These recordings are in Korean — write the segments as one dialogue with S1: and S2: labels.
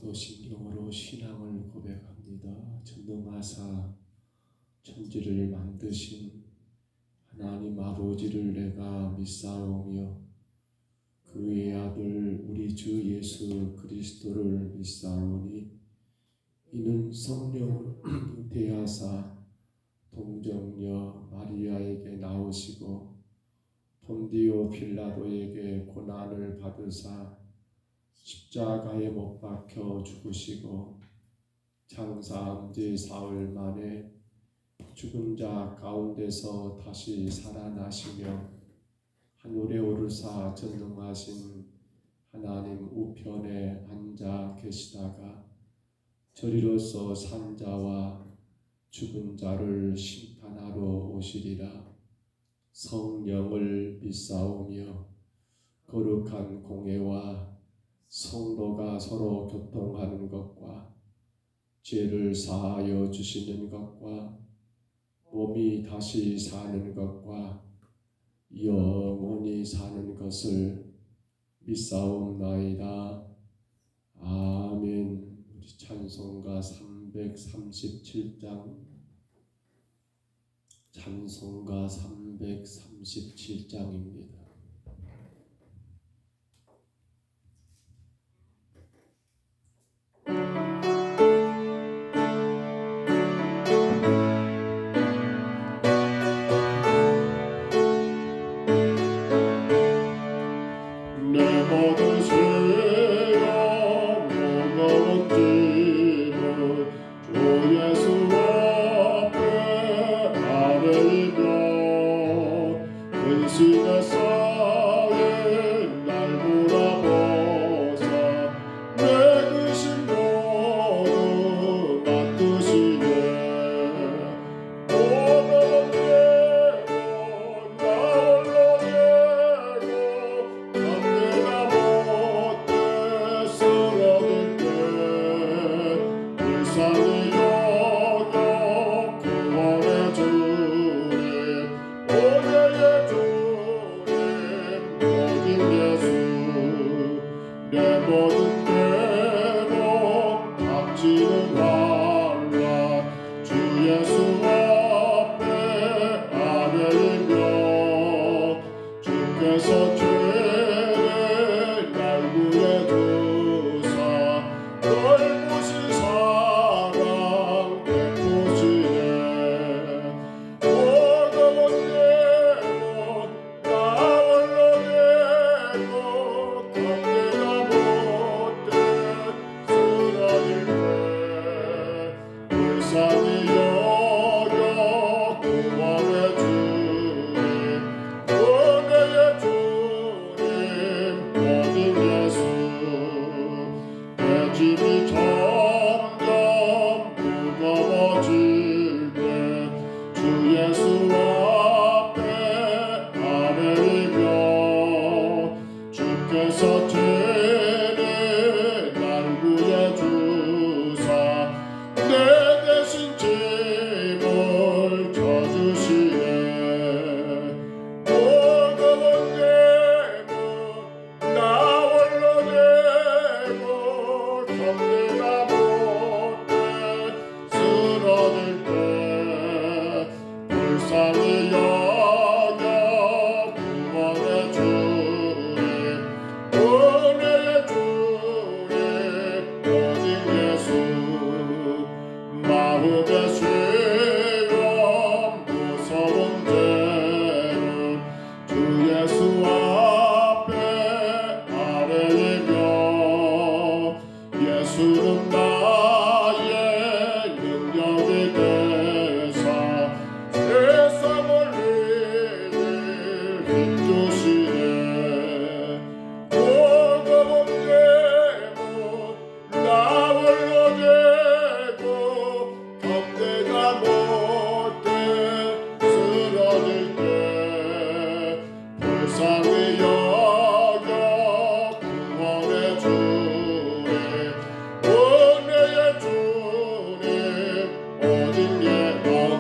S1: 소신경으로 신앙을 고백합니다. 전능하사 천지를 만드신 하나님 아버지를 내가 믿사오며 그의 아들 우리 주 예수 그리스도를 믿사오니 이는 성령을 잉태하사 동정녀 마리아에게 나오시고 본디오 빌라도에게 고난을 받으사 십자가에 못 박혀 죽으시고 장사한 지 사흘 만에 죽은 자 가운데서 다시 살아나시며 하늘에 오르사 전능하신 하나님 우편에 앉아 계시다가 저리로서 산 자와 죽은 자를 심판하러 오시리라. 성령을 믿사오며 거룩한 공회와 성도가 서로 교통하는 것과 죄를 사하여 주시는 것과 몸이 다시 사는 것과 영원히 사는 것을 믿사옵나이다. 아멘. 우리 찬송가 337장 찬송가 337장입니다.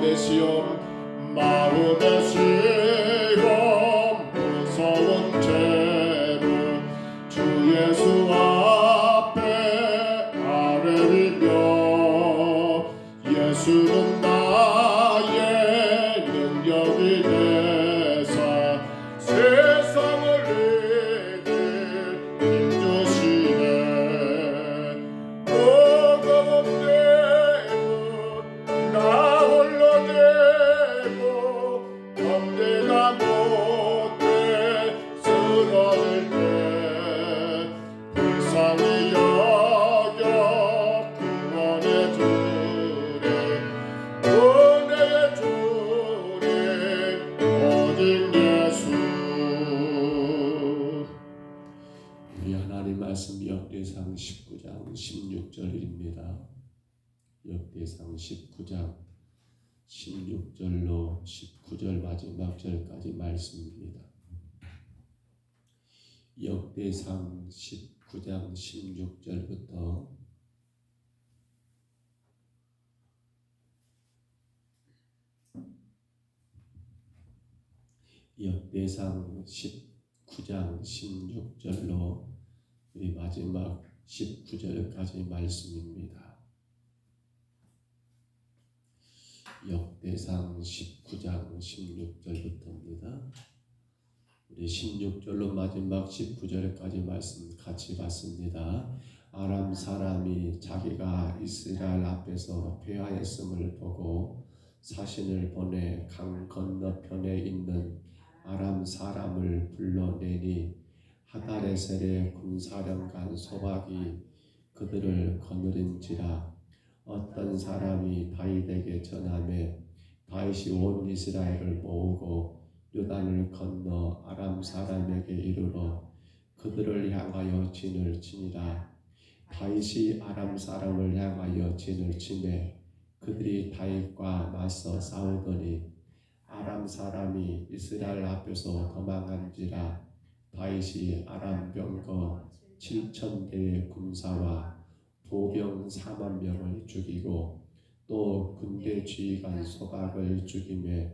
S2: 마음의 시험
S1: 역대상 19장 16절입니다. 역대상 19장 16절로 19절 마지막 절까지 말씀입니다. 역대상 19장 16절부터 역대상 19장 16절로 우리 마지막 19절까지 말씀입니다. 역대상 19장 16절부터입니다. 우리 16절로 마지막 19절까지 말씀 같이 봤습니다. 아람 사람이 자기가 이스라엘 앞에서 패하였음을 보고 사신을 보내 강 건너편에 있는 아람 사람을 불러내니 하다레셀의 군사령관 소박이 그들을 거느린지라. 어떤 사람이 다윗에게 전하매 다윗이 온 이스라엘을 모으고 요단을 건너 아람 사람에게 이르러 그들을 향하여 진을 치니라. 다윗이 아람 사람을 향하여 진을 치매 그들이 다윗과 맞서 싸우더니 아람 사람이 이스라엘 앞에서 도망한지라. 다윗이 아람 병거 7,000대의 군사와 보병 4만 명을 죽이고 또 군대 지휘관 소박을 죽이며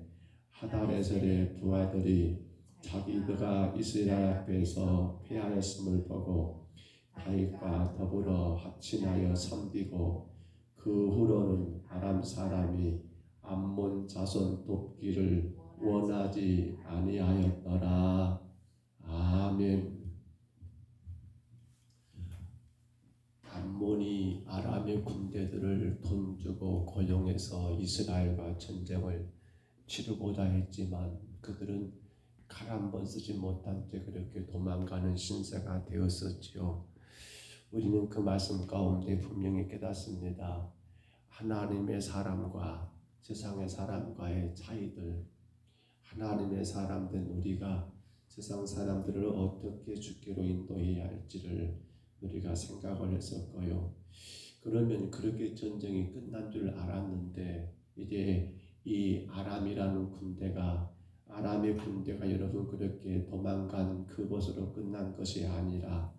S1: 하다레셀의 부하들이 자기들가 이스라엘 앞에서 패하였음을 보고 다윗과 더불어 합친하여 섬기고 그 후로는 아람 사람이 암몬 자손 돕기를 원하지 아니하였더라. 아멘. 암몬이 아람의 군대들을 돈 주고 고용해서 이스라엘과 전쟁을 치르고자 했지만 그들은 칼 한 번 쓰지 못한 채 그렇게 도망가는 신세가 되었었지요. 우리는 그 말씀 가운데 분명히 깨닫습니다. 하나님의 사람과 세상의 사람과의 차이들, 하나님의 사람된 우리가 세상 사람들을 어떻게 주께로 인도해야 할지를 우리가 생각을 했었고요. 그러면 그렇게 전쟁이 끝난 줄 알았는데 이제 이 아람이라는 군대가 아람의 군대가 여러분 그렇게 도망간 그것으로 끝난 것이 아니라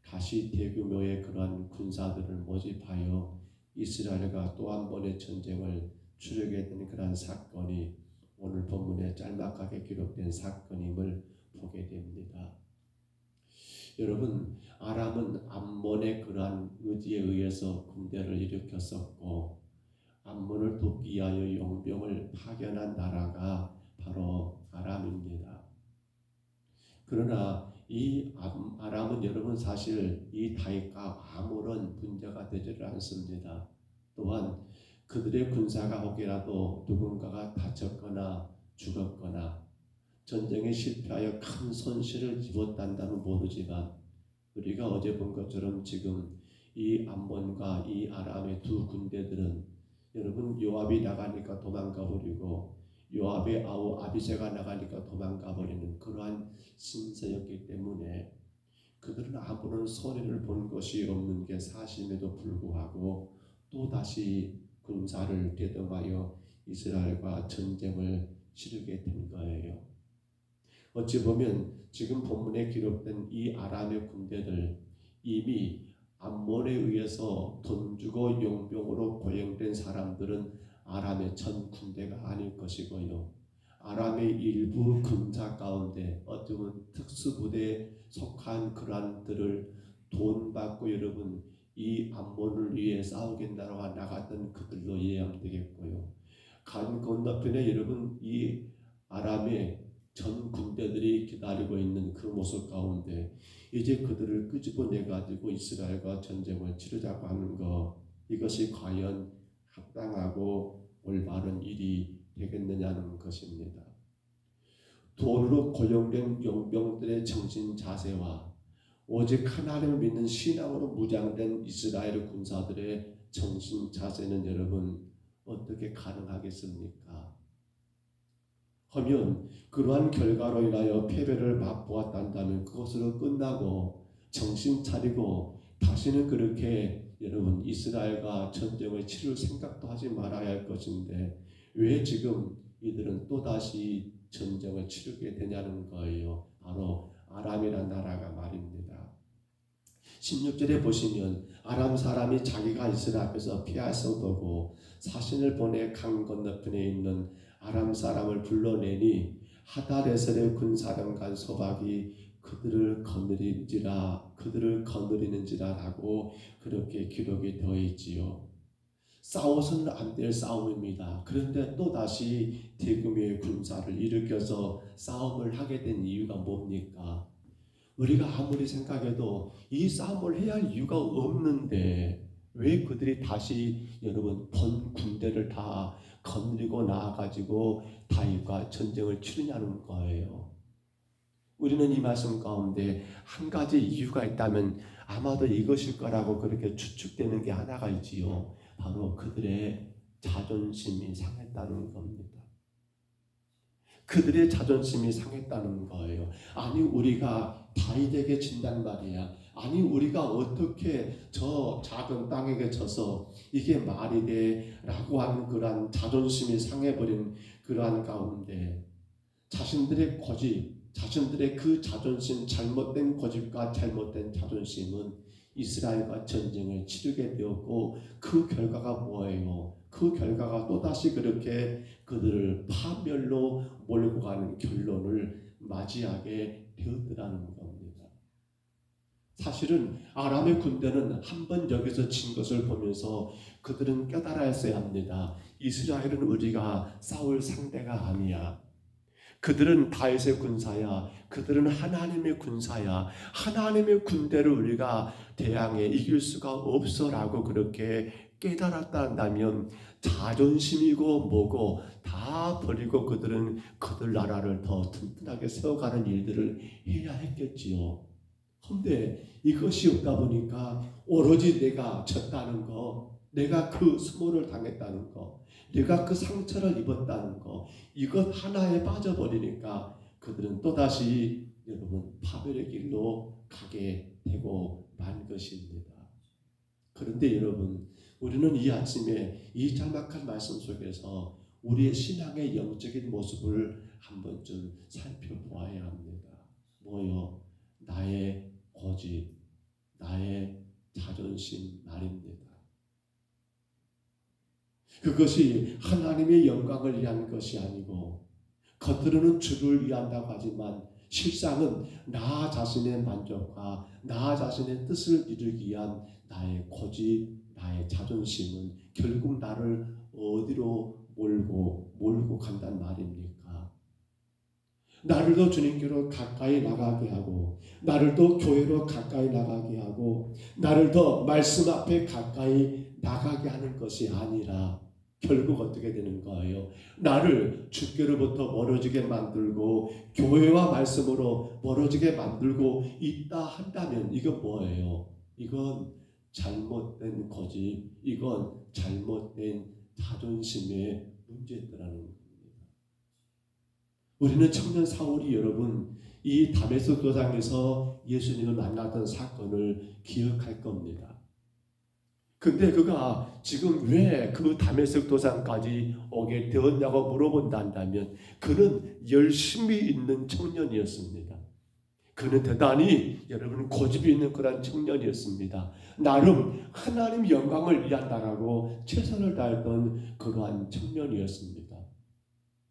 S1: 다시 대규모의 그러한 군사들을 모집하여 이스라엘과 또 한 번의 전쟁을 치르게 된 그러한 사건이 오늘 본문에 짤막하게 기록된 사건임을 보게 됩니다. 여러분, 아람은 암몬의 그러한 의지에 의해서 군대를 일으켰었고 암몬을 돕기 위하여 용병을 파견한 나라가 바로 아람입니다. 그러나 이 아람은 여러분 사실 이 다윗과 아무런 문제가 되지를 않습니다. 또한 그들의 군사가 혹이라도 누군가가 다쳤거나 죽었거나 전쟁에 실패하여 큰 손실을 입었단다면 모르지만 우리가 어제 본 것처럼 지금 이 암몬과 이 아람의 두 군대들은 여러분 요압이 나가니까 도망가 버리고 요압의 아우 아비새가 나가니까 도망가 버리는 그러한 신세였기 때문에 그들은 아무런 손해를 본 것이 없는 게 사실임에도 불구하고 또다시 군사를 대동하여 이스라엘과 전쟁을 치르게 된 거예요. 어찌 보면 지금 본문에 기록된 이 아람의 군대들 이미 암몬에 의해서 돈 주고 용병으로 고용된 사람들은 아람의 전 군대가 아닐 것이고요. 아람의 일부 군사 가운데 어쩌면 특수부대에 속한 그란들을 돈 받고 여러분 이 암몬을 위해 싸우겠다고 나갔던 그들로 이해하면 되겠고요. 강 건너편에 여러분 이 아람의 전 군대들이 기다리고 있는 그 모습 가운데 이제 그들을 끄집어내 가지고 이스라엘과 전쟁을 치르자고 하는 것, 이것이 과연 합당하고 올바른 일이 되겠느냐는 것입니다. 돈으로 고용된 용병들의 정신 자세와 오직 하나님을 믿는 신앙으로 무장된 이스라엘 군사들의 정신 자세는 여러분 어떻게 가능하겠습니까? 하면 그러한 결과로 인하여 패배를 맛보았단다면 그것으로 끝나고 정신 차리고 다시는 그렇게 여러분 이스라엘과 전쟁을 치를 생각도 하지 말아야 할 것인데 왜 지금 이들은 또다시 전쟁을 치르게 되냐는 거예요. 바로 아람이라는 나라가 말입니다. 16절에 보시면 아람 사람이 자기가 이스라엘 앞에서 피할 수 없고 사신을 보내 강 건너편에 있는 아람 사람을 불러내니 하다레셀의 군사령관 소박이 그들을 거느리는지라라고 그렇게 기록이 되어 있지요. 싸워서는 안 될 싸움입니다. 그런데 또다시 대규모의 군사를 일으켜서 싸움을 하게 된 이유가 뭡니까? 우리가 아무리 생각해도 이 싸움을 해야 할 이유가 없는데 왜 그들이 다시 여러분 본 군대를 다 거느리고 나와가지고 다윗과 전쟁을 치르냐는 거예요. 우리는 이 말씀 가운데 한 가지 이유가 있다면 아마도 이것일 거라고 그렇게 추측되는 게 하나가 있지요. 바로 그들의 자존심이 상했다는 겁니다. 그들의 자존심이 상했다는 거예요. 아니 우리가 다윗에게 진단 말이야. 아니 우리가 어떻게 저 작은 땅에게 져서 이게 말이 돼? 라고 하는 그러한 자존심이 상해버린 그러한 가운데 자신들의 고집, 자신들의 그 자존심, 잘못된 고집과 잘못된 자존심은 이스라엘과 전쟁을 치르게 되었고 그 결과가 뭐예요? 그 결과가 또다시 그렇게 그들을 파멸로 몰고 가는 결론을 맞이하게 되었더라는 겁니다. 사실은 아람의 군대는 한번 여기서 진 것을 보면서 그들은 깨달았어야 합니다. 이스라엘은 우리가 싸울 상대가 아니야. 그들은 다윗의 군사야. 그들은 하나님의 군사야. 하나님의 군대를 우리가 대항해 이길 수가 없어라고 그렇게 깨달았다면 자존심이고 뭐고 다 버리고 그들은 그들 나라를 더 튼튼하게 세워가는 일들을 해야 했겠지요. 그런데 이것이 없다 보니까 오로지 내가 졌다는 거, 내가 그 수모를 당했다는 거, 내가 그 상처를 입었다는 거, 이것 하나에 빠져버리니까 그들은 또다시 여러분 파멸의 길로 가게 되고 만 것입니다. 그런데 여러분 우리는 이 아침에 이 짤막한 말씀 속에서 우리의 신앙의 영적인 모습을 한 번쯤 살펴보아야 합니다. 뭐요? 나의 고집, 나의 자존심 말입니다. 그것이 하나님의 영광을 위한 것이 아니고 겉으로는 주를 위한다고 하지만 실상은 나 자신의 만족과 나 자신의 뜻을 이루기 위한 나의 고집, 나의 자존심은 결국 나를 어디로 몰고 간단 말입니까? 나를 더 주님께로 가까이 나가게 하고 나를 더 교회로 가까이 나가게 하고 나를 더 말씀 앞에 가까이 나가게 하는 것이 아니라 결국 어떻게 되는 거예요? 나를 주께로부터 멀어지게 만들고 교회와 말씀으로 멀어지게 만들고 있다 한다면 이건 뭐예요? 이건 잘못된 고집, 이건 잘못된 자존심의 문제더라는 겁니다. 우리는 청년 사울이 여러분 이 다메섹 도상에서 예수님을 만났던 사건을 기억할 겁니다. 근데 그가 지금 왜 그 다메섹 도상까지 오게 되었냐고 물어본다면 그는 열심히 있는 청년이었습니다. 그는 대단히 여러분 고집이 있는 그런 청년이었습니다. 나름 하나님 영광을 위한다라고 최선을 다했던 그러한 청년이었습니다.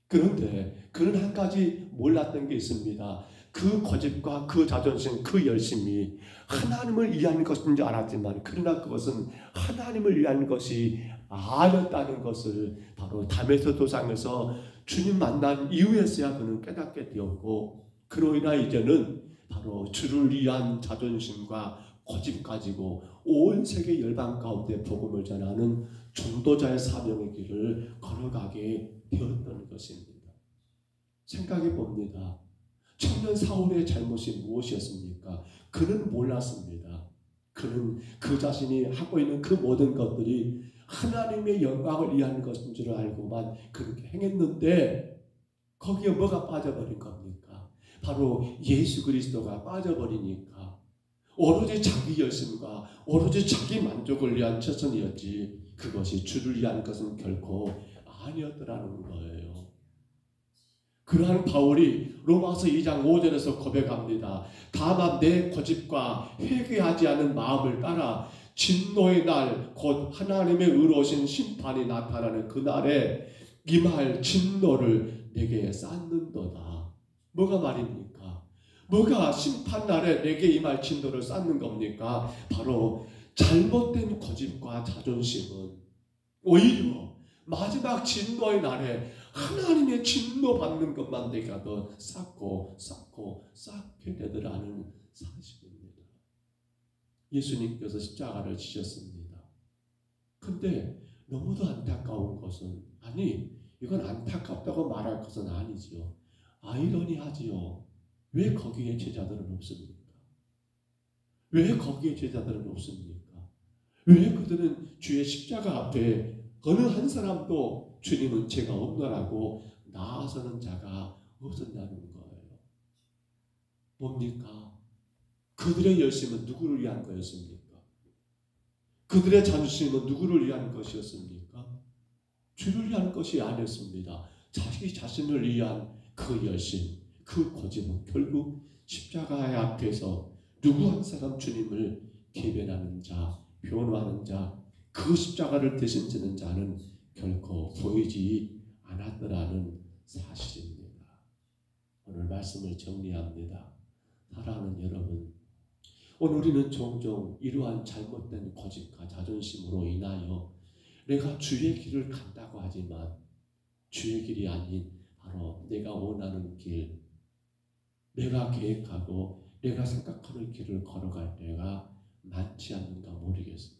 S1: 그런데 그는 한 가지 몰랐던 게 있습니다. 그 고집과 그 자존심, 그 열심이 하나님을 위한 것인 줄 알았지만 그러나 그것은 하나님을 위한 것이 아니었다는 것을 바로 다메섹 도상에서 주님 만난 이후에서야 그는 깨닫게 되었고 그로 인하 이제는 바로 주를 위한 자존심과 고집 가지고 온 세계 열방 가운데 복음을 전하는 전도자의 사명의 길을 걸어가게 되었던 것입니다. 생각해 봅니다. 청년 사울의 잘못이 무엇이었습니까? 그는 몰랐습니다. 그는 그 자신이 하고 있는 그 모든 것들이 하나님의 영광을 위한 것인 줄 알고만 그렇게 행했는데 거기에 뭐가 빠져버린 겁니까? 바로 예수 그리스도가 빠져버리니까 오로지 자기 열심과 오로지 자기 만족을 위한 최선이었지 그것이 주를 위한 것은 결코 아니었더라는 거예요. 그러한 바울이 로마서 2장 5절에서 고백합니다. 다만 내 고집과 회개하지 않은 마음을 따라 진노의 날 곧 하나님의 의로우신 심판이 나타나는 그날에 임할 진노를 내게 쌓는도다. 뭐가 말입니까? 뭐가 심판날에 내게 임할 진노를 쌓는 겁니까? 바로 잘못된 고집과 자존심은 오히려 마지막 진노의 날에 하나님의 진노 받는 것만 내가 더 쌓고 쌓게 되더라는 사실입니다. 예수님께서 십자가를 지셨습니다. 근데 너무도 안타까운 것은 이건 안타깝다고 말할 것은 아니지요. 아이러니하지요. 왜 거기에 제자들은 없습니까? 왜 거기에 제자들은 없습니까? 왜 그들은 주의 십자가 앞에 어느 한 사람도 주님은 죄가 없노라고 나아서는 자가 없었냐는 거예요. 뭡니까? 그들의 열심은 누구를 위한 거였습니까? 그들의 자존심은 누구를 위한 것이었습니까? 주를 위한 것이 아니었습니다. 자기 자신을 위한 그 열심, 그 고집은 결국 십자가의 앞에서 누구 한 사람 주님을 대변하는 자, 변호하는 자, 그 십자가를 대신 지는 자는 결코 보이지 않았더라는 사실입니다. 오늘 말씀을 정리합니다. 사랑하는 여러분, 오늘 우리는 종종 이러한 잘못된 고집과 자존심으로 인하여 내가 주의 길을 간다고 하지만 주의 길이 아닌 바로 내가 원하는 길, 내가 계획하고 내가 생각하는 길을 걸어갈 때가 많지 않는가 모르겠습니다.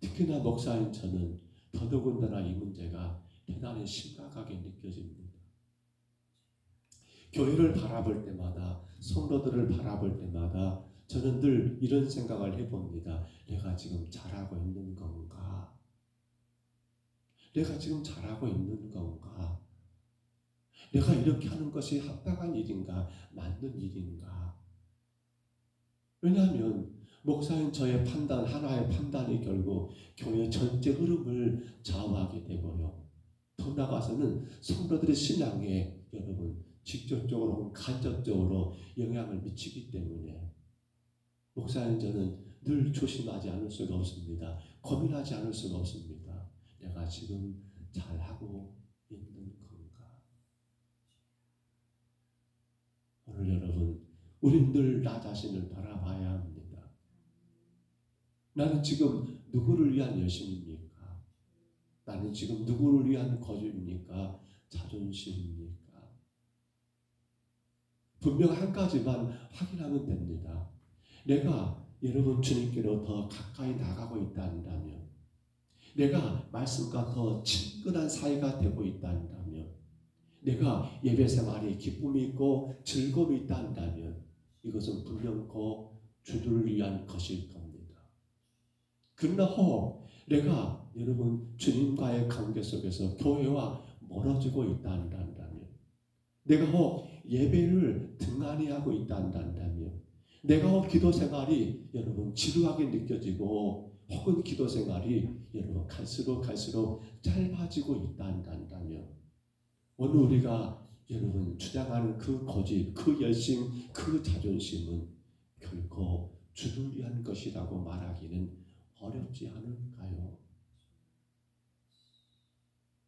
S1: 특히나 목사인 저는 더더군다나 이 문제가 대단히 심각하게 느껴집니다. 교회를 바라볼 때마다, 성도들을 바라볼 때마다 저는 늘 이런 생각을 해봅니다. 내가 지금 잘하고 있는 건가? 내가 지금 잘하고 있는 건가? 내가 이렇게 하는 것이 합당한 일인가? 맞는 일인가? 왜냐하면 목사인 저의 판단, 하나의 판단이 결국 교회 전체 흐름을 좌우하게 되고요. 더 나아가서는 성도들의 신앙에 여러분 직접적으로 혹은 간접적으로 영향을 미치기 때문에 목사인 저는 늘 조심하지 않을 수가 없습니다. 고민하지 않을 수가 없습니다. 내가 지금 잘하고 있는 건가? 오늘 여러분, 우린 늘 나 자신을 바라봐야 합니다. 나는 지금 누구를 위한 열심입니까? 나는 지금 누구를 위한 고집입니까? 자존심입니까? 분명 한 가지만 확인하면 됩니다. 내가 여러분 주님께로 더 가까이 나가고 있다 한다면, 내가 말씀과 더 친근한 사이가 되고 있다 한다면, 내가 예배 생활에 기쁨이 있고 즐거움이 있다 한다면 이것은 분명코 주를 위한 것일 겁니다. 그러나 혹 내가 여러분 주님과의 관계 속에서 교회와 멀어지고 있다 한다면, 내가 혹 예배를 등한히 하고 있다 한다면, 내가 혹 기도 생활이 여러분 지루하게 느껴지고 혹은 기도 생활이 여러분 갈수록 짧아지고 있다 한다면, 오늘 우리가 여러분 주장하는 그 고집, 그 열심, 그 자존심은 결코 주를 위한 것이라고 말하기는 어렵지 않을까요?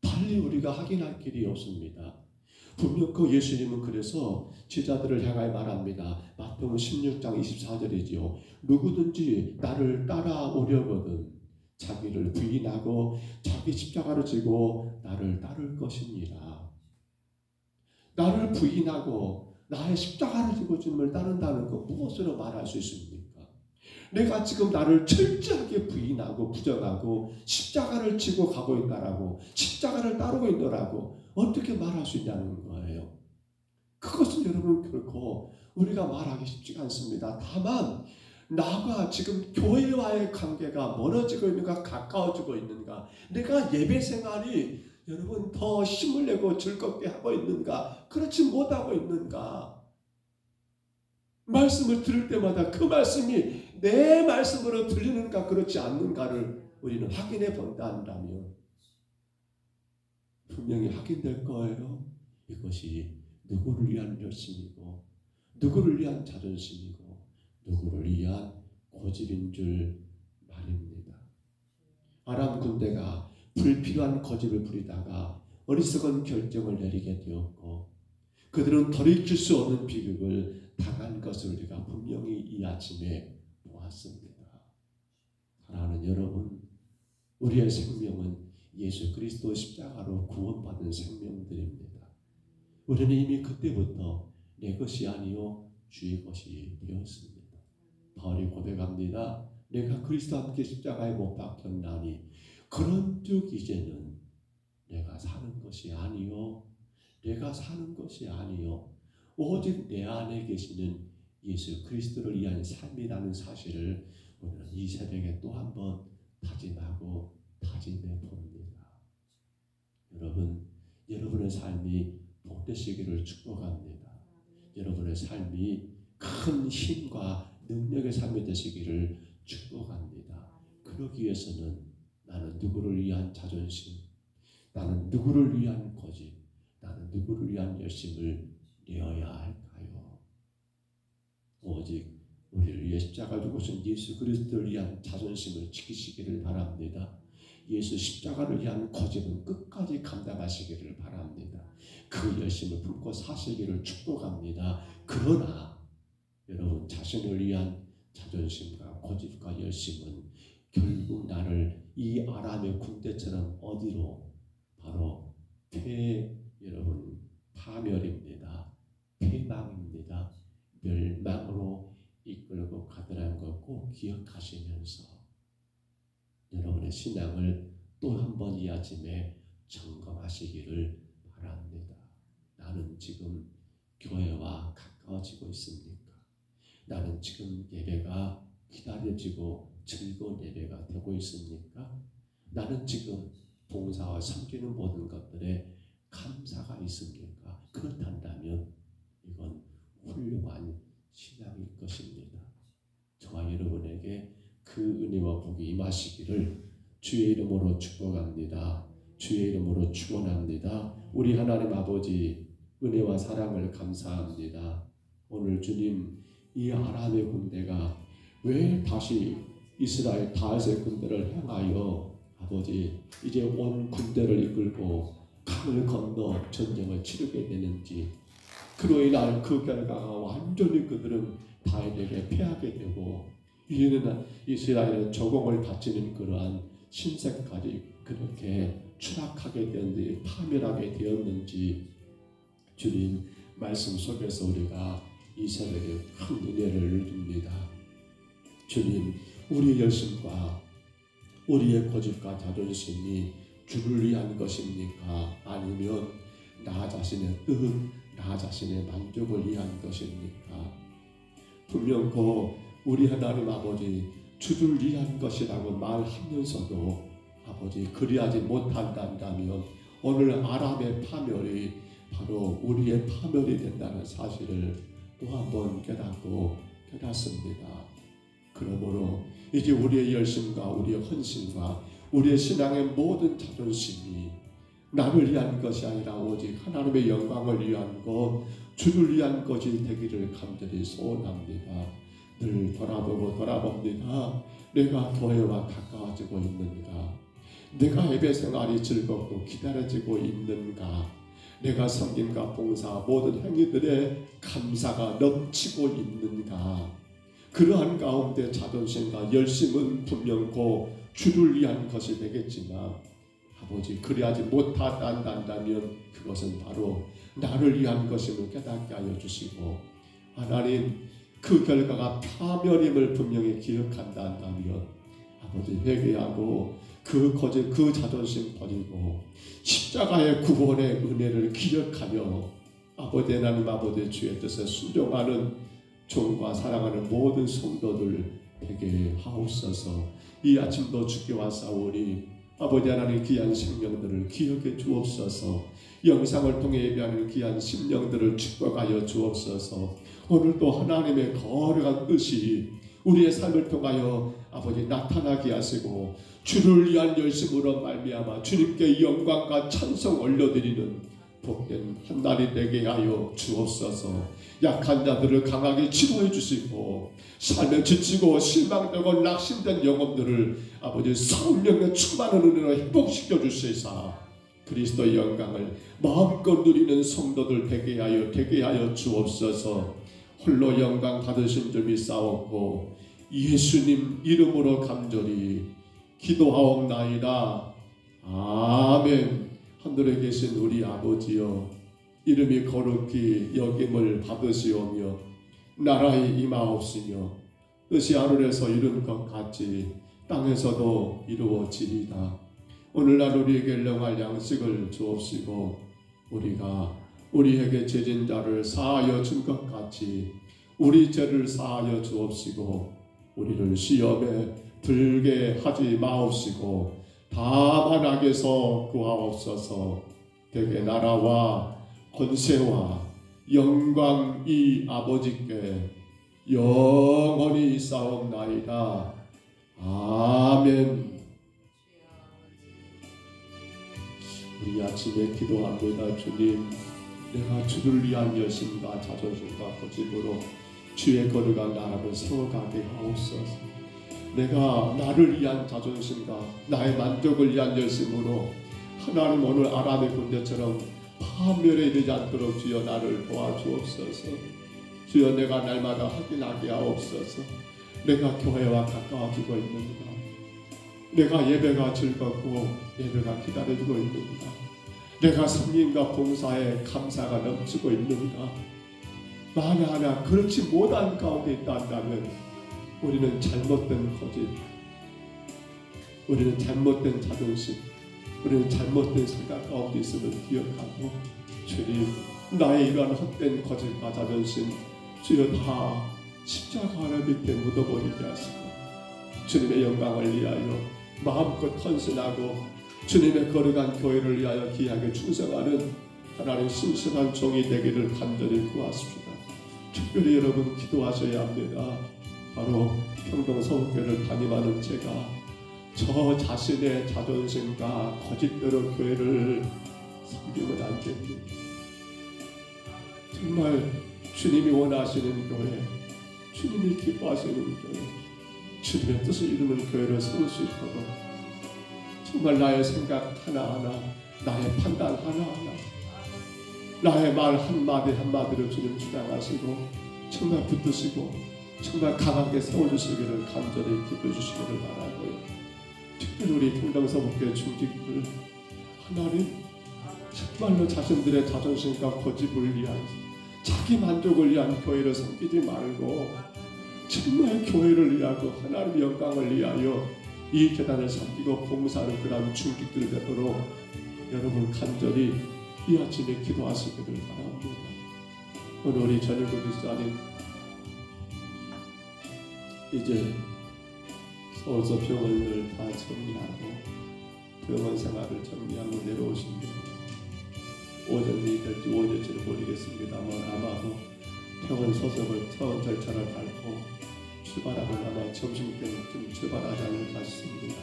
S1: 달리 우리가 확인할 길이 없습니다. 분명 그 예수님은 그래서 제자들을 향하여 말합니다. 마태복음 16장 24절이지요. 누구든지 나를 따라오려거든 자기를 부인하고 자기 십자가를 지고 나를 따를 것이니라. 나를 부인하고 나의 십자가를 지고 주님을 따른다는 것 무엇으로 말할 수 있습니까? 내가 지금 나를 철저하게 부인하고 부정하고 십자가를 지고 가고 있다라고, 십자가를 따르고 있노라고 어떻게 말할 수 있냐는 거예요. 그것은 여러분 결코 우리가 말하기 쉽지가 않습니다. 다만 나가 지금 교회와의 관계가 멀어지고 있는가 가까워지고 있는가, 내가 예배 생활이 여러분 더 힘을 내고 즐겁게 하고 있는가 그렇지 못하고 있는가, 말씀을 들을 때마다 그 말씀이 내 말씀으로 들리는가 그렇지 않는가를 우리는 확인해 본다 한다면 분명히 확인될 거예요. 이것이 누구를 위한 열심이고 누구를 위한 자존심이고 누구를 위한 고집인 줄 말입니다. 아람 군대가 불필요한 고집을 부리다가 어리석은 결정을 내리게 되었고 그들은 돌이킬 수 없는 비극을 당한 것을 우리가 분명히 이 아침에 보았습니다. 사랑하는 여러분, 우리의 생명은 예수 그리스도 십자가로 구원받은 생명들입니다. 우리는 이미 그때부터 내 것이 아니요 주의 것이 되었습니다. 바울이 고백합니다. 내가 그리스도와 함께 십자가에 못 박혔나니 그런즉 이제는 내가 사는 것이 아니요 내가 사는 것이 아니요 오직 내 안에 계시는 예수 그리스도를 위한 삶이라는 사실을 오늘 이 새벽에 또 한 번 다짐하고 다짐해 봅니다. 여러분, 여러분의 삶이 복되시기를 축복합니다. 여러분의 삶이 큰 힘과 능력의 삶이 되시기를 축복합니다. 그러기 위해서는 나는 누구를 위한 자존심, 나는 누구를 위한 고집, 나는 누구를 위한 열심을 내어야 할까요? 오직 우리를 위해 십자가 죽으신 예수 그리스도를 위한 자존심을 지키시기를 바랍니다. 예수 십자가를 위한 고집은 끝까지 감당하시기를 바랍니다. 그 열심을 품고 사시기를 축복합니다. 그러나 여러분 자신을 위한 자존심과 고집과 열심은 결국 나를 이 아람의 군대처럼 어디로? 바로 여러분 파멸입니다. 패망입니다. 멸망으로 이끌고 가더라는 것 꼭 기억하시면서 여러분의 신앙을 또 한 번 이 아침에 점검하시기를 바랍니다. 나는 지금 교회와 가까워지고 있습니까? 나는 지금 예배가 기다려지고 즐거운 예배가 되고 있습니까? 나는 지금 봉사와 섬기는 모든 것들에 감사가 있습니까? 그렇다면 이건 훌륭한 신앙일 것입니다. 저와 여러분에게 그 은혜와 복이 임하시기를 주의 이름으로 축복합니다. 주의 이름으로 축원합니다. 우리 하나님 아버지 은혜와 사랑을 감사합니다. 오늘 주님 이 아람의 군대가 왜 다시 이스라엘 다윗의 군대를 향하여 아버지 이제 온 군대를 이끌고 강을 건너 전쟁을 치르게 되는지 그로 인한 그 결과가 완전히 그들은 다윗에게 패하게 되고 이제는 이스라엘은 조공을 바치는 그러한 신세까지 그렇게 추락하게 되었는지 파멸하게 되었는지 주님 말씀 속에서 우리가 이 새벽에 큰 은혜를 누립니다. 주님 우리의 열심과 우리의 고집과 자존심이 주를 위한 것입니까? 아니면 나 자신의 뜻, 나 자신의 만족을 위한 것입니까? 분명코 우리 하나님 아버지 주를 위한 것이라고 말하면서도 아버지 그리하지 못한다면 오늘 아람의 파멸이 바로 우리의 파멸이 된다는 사실을 또 한 번 깨닫습니다. 그러므로 이제 우리의 열심과 우리의 헌신과 우리의 신앙의 모든 자존심이 나를 위한 것이 아니라 오직 하나님의 영광을 위한 것, 주를 위한 것이 되기를 간절히 소원합니다. 늘 돌아봅니다. 내가 교회와 가까워지고 있는가? 내가 예배 생활이 즐겁고 기다려지고 있는가? 내가 섬김과 봉사 모든 행위들에 감사가 넘치고 있는가? 그러한 가운데 자존심과 열심은 분명코 주를 위한 것이 되겠지만 아버지 그리하지 못한다면 그것은 바로 나를 위한 것임을 깨닫게 하여 주시고 하나님 그 결과가 파멸임을 분명히 기억한다면 아버지 회개하고 그 고집 그 자존심 버리고 십자가의 구원의 은혜를 기억하며 아버지 하나님 아버지 주의 뜻에 순종하는 종과 사랑하는 모든 성도들 되게 하옵소서. 이 아침도 주께 왔사오니 아버지 하나님 귀한 생명들을 기억해 주옵소서. 영상을 통해 예배하는 귀한 심령들을 축복하여 주옵소서. 오늘도 하나님의 거룩한 뜻이 우리의 삶을 통하여 아버지 나타나게 하시고 주를 위한 열심으로 말미암아 주님께 영광과 찬송 올려드리는 복된 한 날이 되게 하여 주옵소서. 약한 자들을 강하게 치료해 주시고 삶에 지치고 실망되고 낙심된 영혼들을 아버지 성령의 충만한 은혜로 회복시켜 주시사 그리스도의 영광을 마음껏 누리는 성도들 되게 하여 주옵소서. 홀로 영광 받으신 줄 믿사옵고 예수님 이름으로 간절히 기도하옵나이다. 아멘. 하늘에 계신 우리 아버지여, 이름이 거룩히 여김을 받으시오며 나라의 임하옵시며 뜻이 하늘에서 이룬 것 같이 땅에서도 이루어지리다. 오늘날 우리에게 일용할 양식을 주옵시고 우리가 우리에게 죄진 자를 사하여 준 것 같이 우리 죄를 사하여 주옵시고 우리를 시험에 들게 하지 마옵시고 다만 악에서 구하옵소서. 대개 나라와 권세와 영광이 아버지께 영원히 있사옵나이다. 아멘. 우리 아침에 기도합니다. 주님, 내가 주를 위한 열심과 자존심과 고집으로 주의 거룩한 나라를 세워가게 하옵소서. 내가 나를 위한 자존심과 나의 만족을 위한 열심으로 하나님 오늘 아람의 군대처럼 파멸에 이르지 않도록 주여 나를 도와주옵소서. 주여 내가 날마다 확인하게 하옵소서. 내가 교회와 가까워지고 있는가? 내가 예배가 즐겁고 예배가 기다려지고 있는가? 내가 섬김과 봉사에 감사가 넘치고 있는가? 만에 하나 그렇지 못한 가운데 있다 한다면 우리는 잘못된 거짓, 우리는 잘못된 자존심, 우리는 잘못된 생각 가운데 있음을 기억하고 주님, 나의 이러한 헛된 거짓과 자존심 주여 다 십자가 하나 밑에 묻어버리게 하시고 주님의 영광을 위하여 마음껏 헌신하고 주님의 거룩한 교회를 위하여 귀하게 충성하는 하나님 신실한 종이 되기를 간절히 구하십니다. 특별히 여러분 기도하셔야 합니다. 바로 평동서울교회를 담임하는 제가 저 자신의 자존심과 거짓대로 교회를 섬기면 안 됩니다. 정말 주님이 원하시는 교회, 주님이 기뻐하시는 교회, 주님의 뜻을 이루는 교회를 세울 수 있도록 정말 나의 생각 하나하나, 나의 판단 하나하나, 나의 말 한마디 한마디를 주님 주장하시고 정말 붙드시고 정말 강하게 세워주시기를 간절히 기도해 주시기를 바라고요. 특별히 우리 평동서울교회 중직들 하나님 정말로 자신들의 자존심과 고집을 위한 자기 만족을 위한 교회를 섬기지 말고 정말 교회를 위하고 하나님의 영광을 위하여 이 계단을 섬기고 봉사하는 그런 중직들 되도록 여러분 간절히 이 아침에 기도하시기를 바랍니다. 오늘 우리 전일국 목사님 이제 서울서 병원을 다 정리하고 병원 생활을 정리하고 내려오십니다. 오전이 될지 오후될지는 모르겠습니다만 아마도 병원 소속을 처음 절차를 밟고 출발하고 아마 점심때쯤 출발하지 않을까 싶습니다.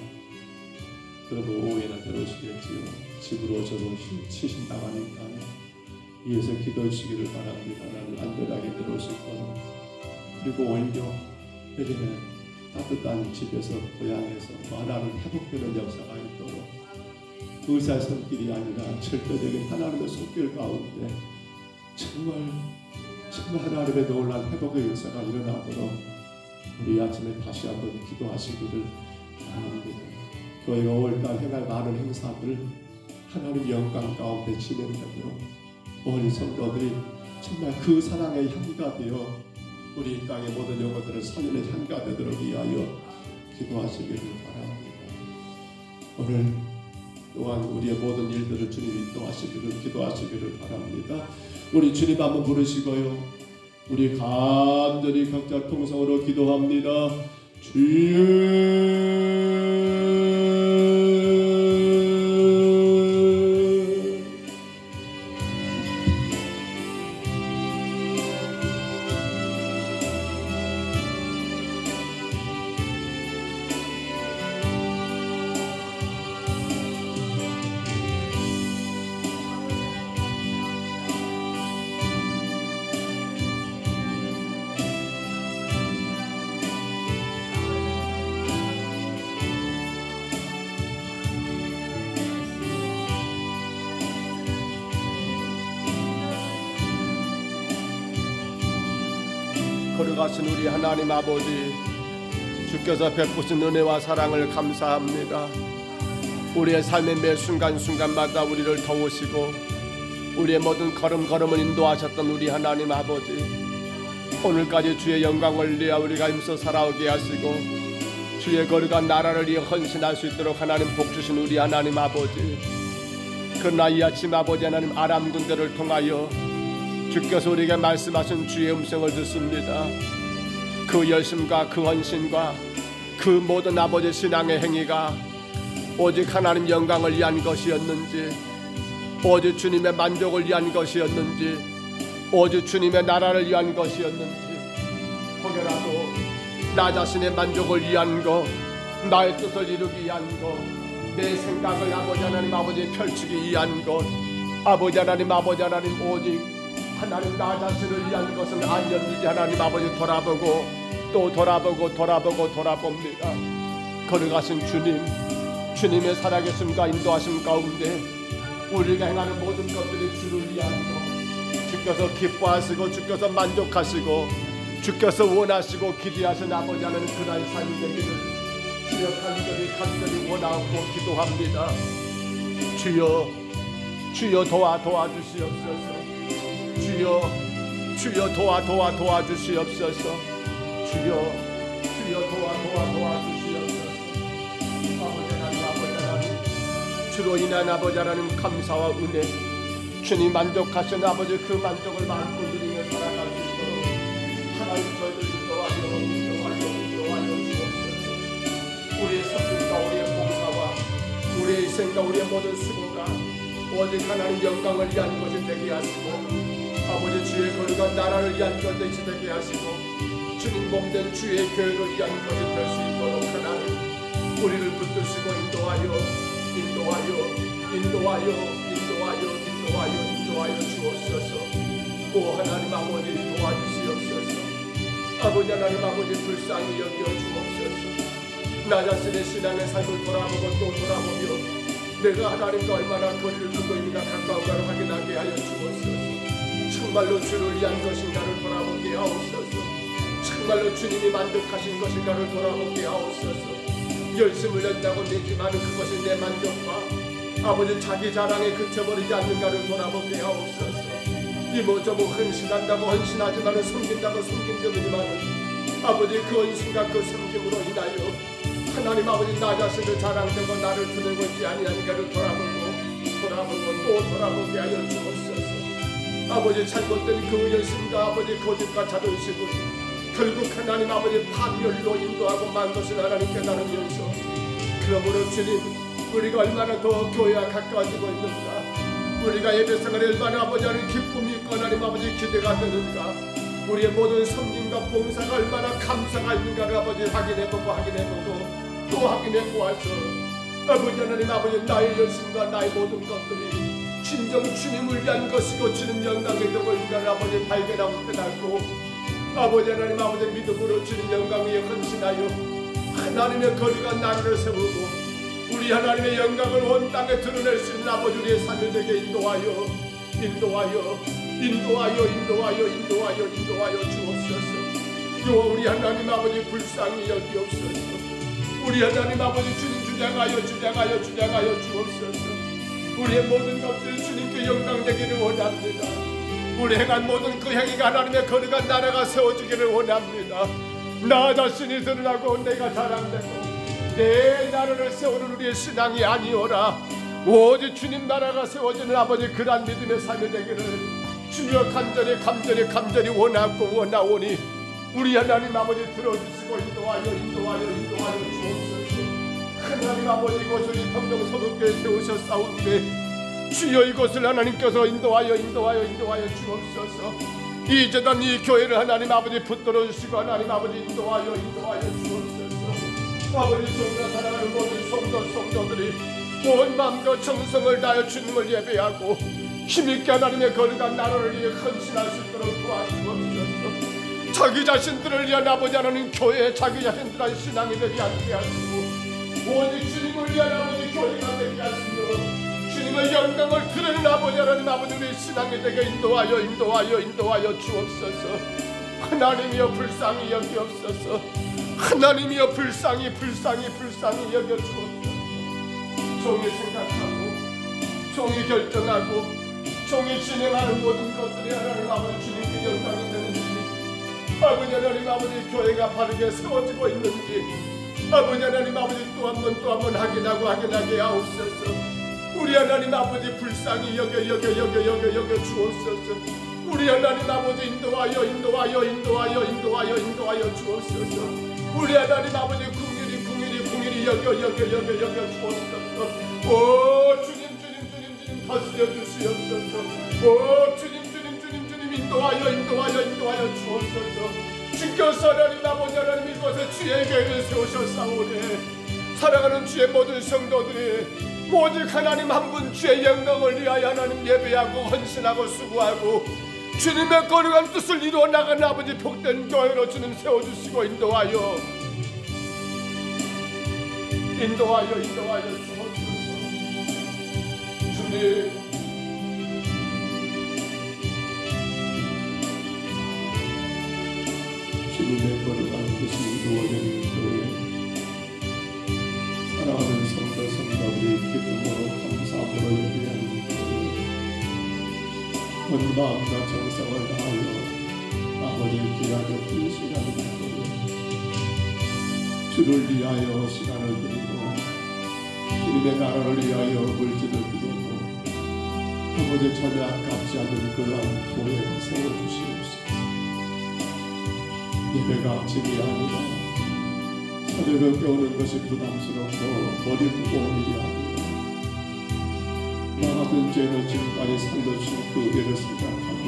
S1: 그러면 오후에나 내려오시겠지요. 집으로 오셔서 치신다고 하니까 위에서 기도해 주시기를 바랍니다. 나는 안전하게 내려오실 거로 그리고 오히려 이렇게 따뜻한 집에서 고향에서 만나는 회복되는 역사가 있도록 의사의 손길이 아니라 절대적인 하나님의 손길 가운데 정말 하나님의 놀라운 회복의 역사가 일어나도록 우리 아침에 다시 한번 기도하시기를 바랍니다. 교회가 5월달 행할 많은 행사들 하나님 영광 가운데 진행되도록 온 성도들이 정말 그 사랑의 향기가 되어 우리 땅의 모든 영혼들을 살리는 향기가 되도록 위하여 기도하시기를 바랍니다. 오늘 또한 우리의 모든 일들을 주님이 인도하시기를 기도하시기를 바랍니다. 우리 주님 한번 부르시고요. 우리 간절히 각자 통성으로 기도합니다. 주여
S2: 걸어가신 우리 하나님 아버지, 주께서 베푸신 은혜와 사랑을 감사합니다. 우리의 삶의 매 순간순간마다 우리를 도우시고 우리의 모든 걸음걸음을 인도하셨던 우리 하나님 아버지, 오늘까지 주의 영광을 위하여 우리가 힘써 살아오게 하시고 주의 거룩한 나라를 위해 헌신할 수 있도록 하나님 복주신 우리 하나님 아버지, 그러나 이 아침 아버지 하나님 아람 군대를 통하여 주께서 우리에게 말씀하신 주의 음성을 듣습니다. 그 열심과 그 헌신과 그 모든 아버지 신앙의 행위가 오직 하나님 영광을 위한 것이었는지, 오직 주님의 만족을 위한 것이었는지, 오직 주님의 나라를 위한 것이었는지, 혹여라도 나 자신의 만족을 위한 것, 나의 뜻을 이루기 위한 것, 내 생각을 아버지 하나님 아버지 펼치기 위한 것, 아버지 하나님 아버지 하나님 오직 하나님 나 자신을 위한 것은 아니었는지 하나님 아버지 돌아보고 또 돌아봅니다. 걸어가신 주님, 주님의 살아계심과 인도하심 가운데 우리가 행하는 모든 것들이 주를 위한 것, 주께서 기뻐하시고 주께서 만족하시고 주께서 원하시고 기대하신 아버지 하나님 그날 삶이 되기를 주여 간절히 원하고 기도합니다. 주여 도와주시옵소서. 주여 도와주시옵소서. 주여 도와주시옵소서. 아버지 하나님 주로 인한 아버지 하나님 감사와 은혜, 주님 만족하신 아버지 그 만족을 마음껏 누리며 살아갈 수 있도록 하나님 저희들 인도하여 주옵소서. 우리의 선물과 우리의 봉사와 우리의 희생과 우리의 모든 수고가 오직 하나님 영광을 위한 것이 되게 하시고 아버지 주의 거룩한 나라를 위한 것이 되게 하시고 주님 몸된 주의 교회를 위한 것이 될 수 있도록 하나님 우리를 붙드시고 인도하여 주옵소서. 오 하나님 아버지 도와주시옵소서. 아버지 하나님 아버지 불쌍히 여겨 주옵소서. 나 자신의 신앙의 삶을 돌아보고 또 돌아보며 내가 하나님과 얼마나 거리를 두고 있는가 가까운가를 확인하게 하여 주옵소서. 정말로 주를 위한 것인가를 돌아보게 하옵소서. 정말로 주님이 만족하신 것인가를 돌아보게 하옵소서. 열심을 낸다고 내지만 그것이 내 만족과 아버지 자기 자랑에 그쳐버리지 않는가를 돌아보게 하옵소서. 이모저모 헌신한다고 헌신하지만 섬긴다고 섬긴다지만 아버지 그 헌신과 그 섬김으로 인하여 하나님 아버지 나 자신을 자랑되고 나를 드러내고 있지 아니하니까를 돌아보고 또 돌아보게 하여 주옵소서. 아버지 잘못된 그 열심과 아버지 거짓과 자존심을 결국 하나님 아버지 파멸로 인도하고 만 것을 하나님 깨달으면서 그러므로 주님 우리가 얼마나 더 교회와 가까워지고 있는가, 우리가 예배생활에 얼마나 아버지 하나님 기쁨이 있고 하나님 아버지 기대가 되는가, 우리의 모든 섬김과 봉사가 얼마나 감사가 있는가를 아버지 확인해보고 또 확인해보아서 아버지 하나님 아버지 나의 열심과 나의 모든 것들이 진정 주님을 위한 것이고 주님 영광이 되고 있는가를 아버지 발견하고 깨닫고 아버지 하나님 아버지 믿음으로 주님 영광 위에 헌신하여 하나님의 거룩한 나라를 세우고 우리 하나님의 영광을 온 땅에 드러낼 수 있는 아버지 우리의 삶을 되게 인도하여 주옵소서. 또 우리 하나님 아버지 불쌍히 여기옵소서. 우리 하나님 아버지 주님 주장하여 주옵소서. 우리의 모든 것들 주님께 영광 되기를 원합니다. 우리 행한 모든 그 행위가 하나님의 거룩한 나라가 세워지기를 원합니다. 나 자신이 드러나고 내가 자랑되고 내 나라를 세우는 우리의 신앙이 아니오라. 오직 주님 나라가 세워지는 아버지 그러한 믿음의 삶이 되기를 주여 간절히 원하오니 우리 하나님 아버지 들어주시고 인도하여 주옵소서. 하나님 아버지 이곳을 평정서북교에 세우셨사온데 주여 이곳을 하나님께서 인도하여 주옵소서. 이 재단 이 교회를 하나님 아버지 붙들어 주시고 하나님 아버지 인도하여 주옵소서. 아버지 정말 사랑하는 모든 성도들이 온 마음과 정성을 다하여 주님을 예배하고 힘있게 하나님의 거룩한 나라를 위해 헌신할 수 있도록 도와주옵소서. 자기 자신들을 위한 아버지 하나님 교회, 자기 자신들의 신앙이 되게 하시고 오직 주님을 위한 아버지 교회가 되게 하시며 주님의 영광을 드러내는 아버지 하나님 아버지 우리 신앙이 되게 인도하여 주옵소서. 하나님이여 불쌍히 여기옵소서. 하나님이여 불쌍히 여겨 주옵소서. 종이 생각하고 종이 결정하고 종이 진행하는 모든 것들이 하나님 아버지 주님께 영광이 되는지, 아버지 하나님 아버지 교회가 바르게 세워지고 있는지 아버지 하나님 아버지 또 한 번 확인하게 하옵소서. 우리 하나님 아버지 불쌍히 여겨 주옵소서. 우리 하나님 아버지 인도하여 주옵소서. 우리 하나님 아버지 궁일이 여겨 주옵소서. 오 주님 다스려 주시옵소서. 오 주님 인도하여 주옵소서. 주께서 하나님 아버지 하나님 이곳에 주의 교회를 세우셨사오니 사랑하는 주의 모든 성도들이 오직 하나님 한 분 주의 영광을 위하여 하나님 예배하고 헌신하고 수고하고 주님의 거룩한 뜻을 이루어 나가는 아버지 복된 교회로 주님 세워주시고 인도하여 주옵소서. 주님
S1: 주님의 거룩한 뜻이 이루어지는 교회, 사랑하는 성도들이 기쁨으로 감사함으로 예배하는 교회, 온 마음과 정성을 다하여 아버지의 귀하게 분실하는 교회, 주를 위하여 시간을 드리고 주님의 나라를 위하여 물질을 드리고 아버지 전혀 아깝지 않는 그러한 교회를 세워주시옵소서. 예배가 짐이 아니라 새벽을 깨우는 것이 부담스럽고 머리 무거운 일이 아니라 나 같은 죄를 지금까지 살려주신 그 은혜를 생각하며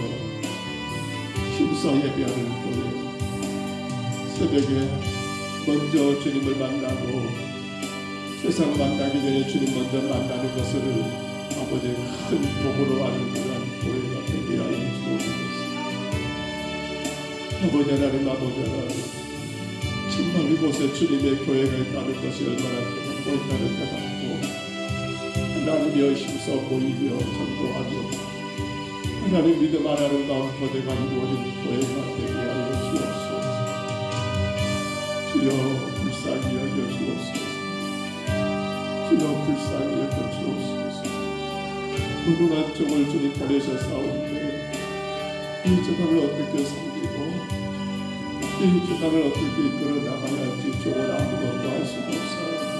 S1: 힘써 예배하는 교회, 새벽에 먼저 주님을 만나고 세상 만나기 전에 주님 먼저 만나는 것을 아버지의 큰 복으로 하는 그러한 교회가 되게 하여 주옵소서. 아버지 하나님 정말 이곳에 주님의 교회가 있다는 것이 얼마나 행복하는 것 같고 하나님이여 힘써 보이며 전도하며 하나님 믿음 아름다운 교대가 이루어진 교회가 되게 하여 주옵소서. 주여 불쌍히 여겨 주옵소서. 주여 불쌍히 여겨 주옵소서. 무능한 종을 주님 보내셨사온데 이 재단을 어떻게 섬기고 이 재단을 어떻게 이끌어 나가야 할지 종은 아무것도 할 수가 없사오니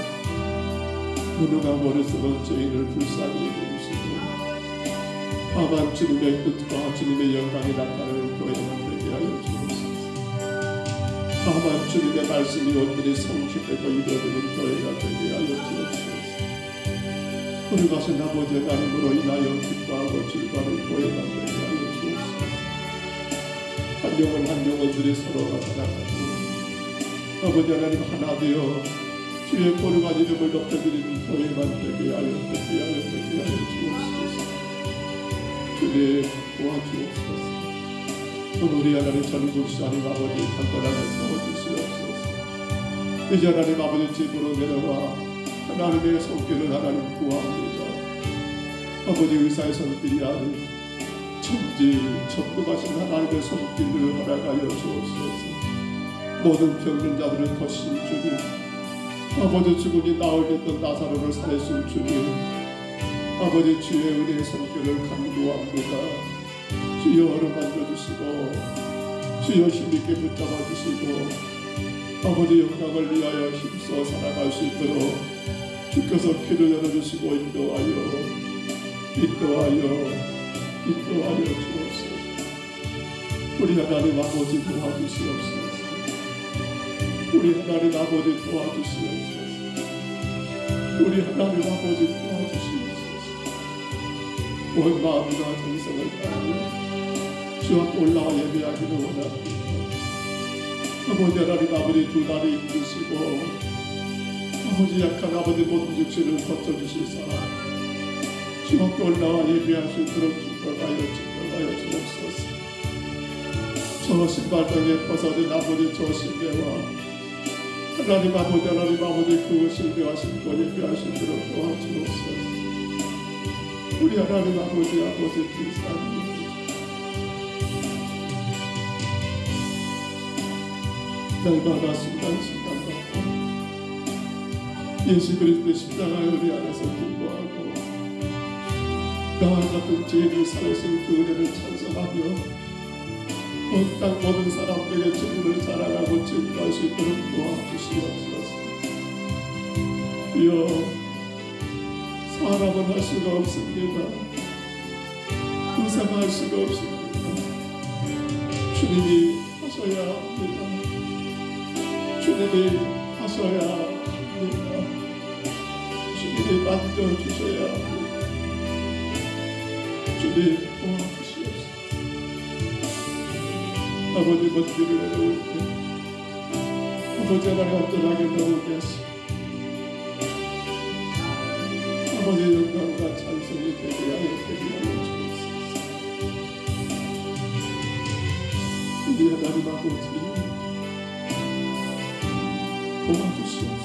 S1: 무능한 어리석은 죄인을 불쌍히 여겨주시고 다만 주님의 뜻과 주님의 영광이 나타나는 교회가 되게 하여 주옵소서. 다만 주님의 말씀이 온전히 성취되고 이루어지는 교회가 되게 하여 주옵소서. 거룩하신 아버지 하나님으로 인하여 기뻐하고 즐거워하는 교회가 되게 하여 주옵소서. 한 영혼들이 서로가 살아가고 아버지 하나님 하나 되어 주의 거룩한 이름을 높여드리는 교회만 되게 하여 주옵소서. 주님 도와주옵소서. 우리 하나님 전국시 하나님 아버지 강건하게 세워주시옵소서. 이제 하나님 아버지 집으로 내려와 하나님의 손길을 하나님 구합니다. 아버지 의사의 손길이 아닌 천지 전능하신 하나님의 손길을 허락하여 주옵소서. 모든 병든 자들을 거신 주님, 아버지 죽음이 나올 듯던 나사로를 살리신 주님, 아버지 주의 은혜의 손길을 간구합니다. 주여 어루만져 주시고 주여 힘있게 붙잡아 주시고 아버지 영광을 위하여 힘써 살아갈 수 있도록 주께서 길을 열어주시고 인도하여 주옵소서. 우리 하나님 아버지 도와주시옵소서. 우리 하나님 아버지 도와주시옵소서. 우리 하나님 아버지 도와주시옵소서. 온 마음과 정성을 다하여 주 앞에 올라와 예배하기를 원합니다. 아버지 하나님 아버지 두 다리 힘드시고 아버지 약한 아버지 모든 육신을 거쳐주시사 주 앞에 올라와 예배할 수 있도록 축복하여 주옵소서. 저 신발장에 벗어진 아버지 저 신뢰와 하나님 아버지 그 신뢰와 신고 예배할 수 있도록 도와주옵소서. 우리 하나님 아버지 불쌍히 날마다 순간순간마다 예수 그리스도의 십자가의 은혜 안에서 기뻐하고 나와 같은 죄인을 살으신 그 은혜를 찬송하며 온 땅 모든 사람들에게 주님을 자랑하고 증거할 수 있도록 도와주시옵소서. 주여, 사람은 할 수가 없습니다. 의사가 할 수가 없습니다. 주님이 하셔야 합니다. 주님이 하셔야 합니다. 주님이 만져주셔야 합니다. 주님 도와주시옵소서. 아버지 먼지를 내려올 때 아버지 하나님 안전하게 나오게 하시고 아버지의 영광과 찬송이 되게 하여 주옵소서. 우리 하나님 아버지 도와주시옵소서.